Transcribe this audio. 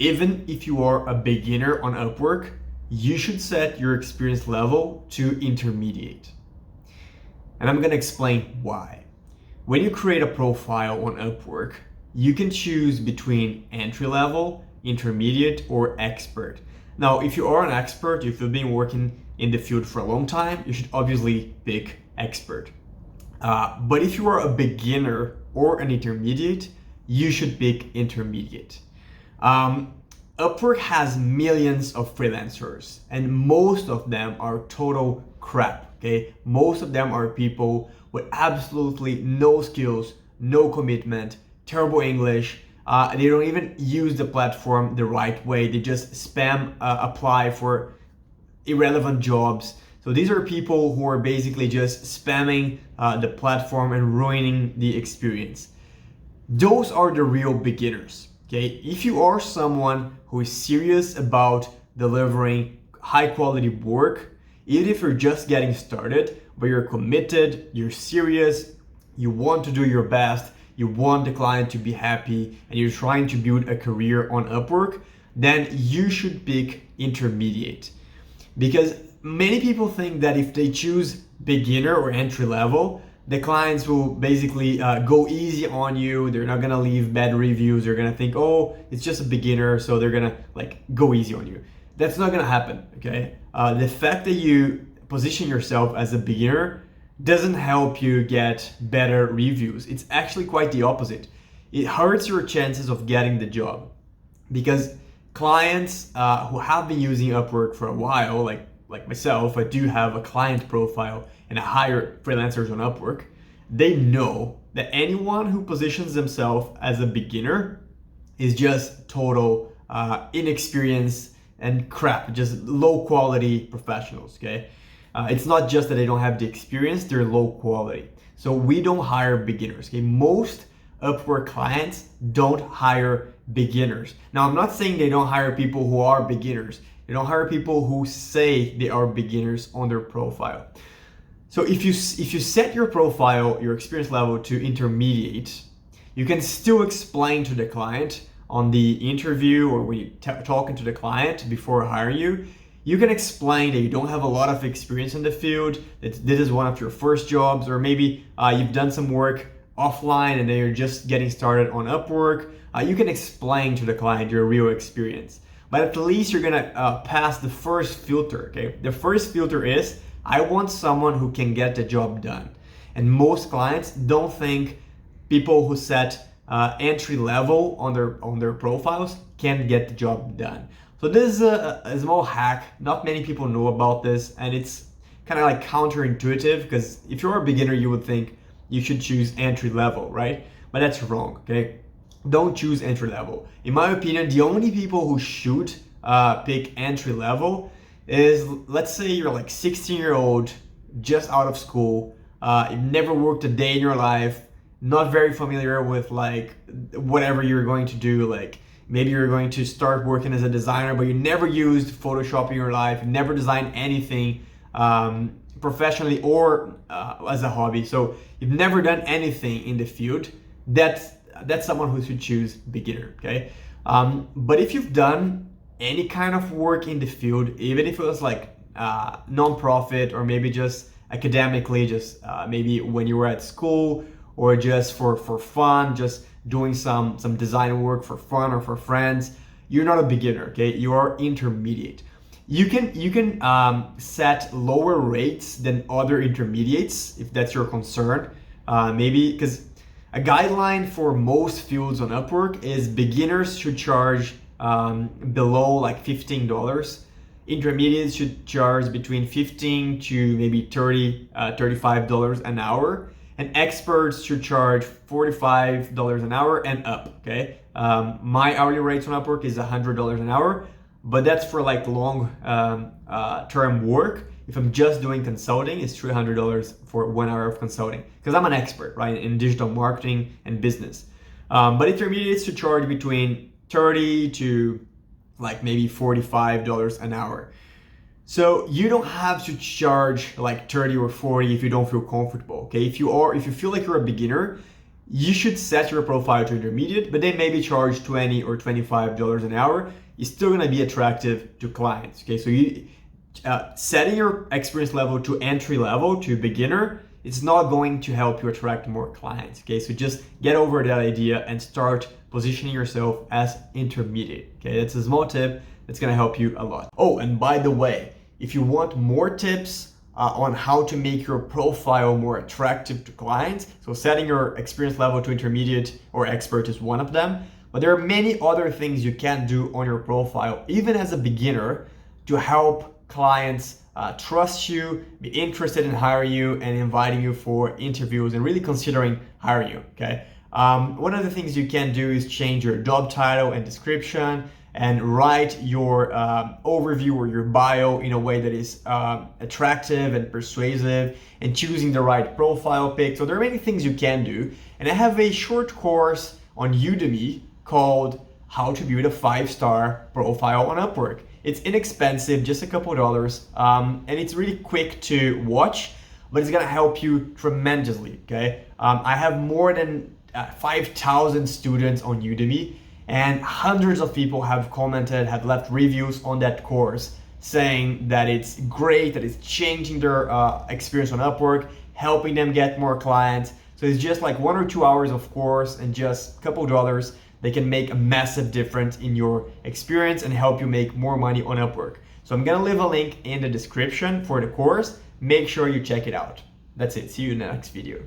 even if you are a beginner on Upwork, you should set your experience level to intermediate. And I'm gonna explain why. When you create a profile on Upwork, you can choose between entry level, intermediate, or expert. Now, if you are an expert, if you've been working in the field for a long time, you should obviously pick expert. But if you are a beginner or an intermediate, you should pick intermediate. Upwork has millions of freelancers, and most of them are total crap, okay? Most of them are people with absolutely no skills, no commitment, terrible English. They don't even use the platform the right way. They just spam apply for irrelevant jobs. So these are people who are basically just spamming the platform and ruining the experience. Those are the real beginners, okay? If you are someone who is serious about delivering high quality work, even if you're just getting started, but you're committed, you're serious, you want to do your best, you want the client to be happy, and you're trying to build a career on Upwork, then you should pick intermediate. Because many people think that if they choose beginner or entry level, the clients will basically go easy on you. They're not gonna leave bad reviews. They're gonna think, oh, it's just a beginner, so they're gonna go easy on you. That's not gonna happen, okay? The fact that you position yourself as a beginner doesn't help you get better reviews. It's actually quite the opposite. It hurts your chances of getting the job, because clients who have been using Upwork for a while, like myself, I do have a client profile and I hire freelancers on Upwork. They know that anyone who positions themselves as a beginner is just total inexperienced and crap, just low quality professionals, okay? It's not just that they don't have the experience, they're low quality. So we don't hire beginners, okay? Most Upwork clients don't hire beginners. Now, I'm not saying they don't hire people who are beginners. They don't hire people who say they are beginners on their profile. So if you set your profile, your experience level to intermediate, you can still explain to the client on the interview or when you're talking to the client before hiring you, you can explain that you don't have a lot of experience in the field, that this is one of your first jobs, or maybe you've done some work offline and then you're just getting started on Upwork. You can explain to the client your real experience. But at least you're gonna pass the first filter, okay? The first filter is, I want someone who can get the job done. And most clients don't think people who set entry level on their profiles can get the job done. So this is a small hack. Not many people know about this, and it's kind of like counterintuitive, because if you're a beginner, you would think you should choose entry level, right? But that's wrong, okay? Don't choose entry level. In my opinion, the only people who should pick entry level is, let's say you're like 16-year-old, just out of school, you've never worked a day in your life, not very familiar with like whatever you're going to do. Like maybe you're going to start working as a designer, but you never used Photoshop in your life, you never designed anything professionally or as a hobby. So you've never done anything in the field. That's someone who should choose beginner, okay? But if you've done any kind of work in the field, even if it was like non-profit or maybe just academically, just maybe when you were at school or just for fun, just doing some design work for fun or for friends, you're not a beginner, okay? You are intermediate. You can set lower rates than other intermediates if that's your concern. Maybe because a guideline for most fields on Upwork is beginners should charge below like $15. Intermediates should charge between $15 to maybe $35 an hour. And experts should charge $45 an hour and up, okay? My hourly rates on Upwork is $100 an hour, but that's for like long term work. If I'm just doing consulting, it's $300 for 1 hour of consulting, because I'm an expert, right, in digital marketing and business. But intermediates should charge between $30 to like maybe $45 an hour. So you don't have to charge like 30 or 40 if you don't feel comfortable, okay? If you feel like you're a beginner, you should set your profile to intermediate, but then maybe charge $20 or $25 an hour. It's still gonna be attractive to clients, okay? So you setting your experience level to entry level, to beginner, it's not going to help you attract more clients, okay? So just get over that idea and start positioning yourself as intermediate, okay? That's a small tip that's gonna help you a lot. Oh, and by the way, if you want more tips on how to make your profile more attractive to clients, so setting your experience level to intermediate or expert is one of them, but there are many other things you can do on your profile, even as a beginner, to help clients trust you, be interested in hiring you and inviting you for interviews and really considering hiring you, okay? One of the things you can do is change your job title and description and write your overview or your bio in a way that is attractive and persuasive, and choosing the right profile pic. So there are many things you can do. And I have a short course on Udemy called How to Build a 5-Star Profile on Upwork. It's inexpensive, just a couple dollars, and it's really quick to watch, but it's gonna help you tremendously, okay? I have more than 5,000 students on Udemy, and hundreds of people have commented, have left reviews on that course saying that it's great, that it's changing their experience on Upwork, helping them get more clients. So it's just like 1 or 2 hours of course and just a couple dollars. They can make a massive difference in your experience and help you make more money on Upwork. So I'm gonna leave a link in the description for the course. Make sure you check it out. That's it. See you in the next video.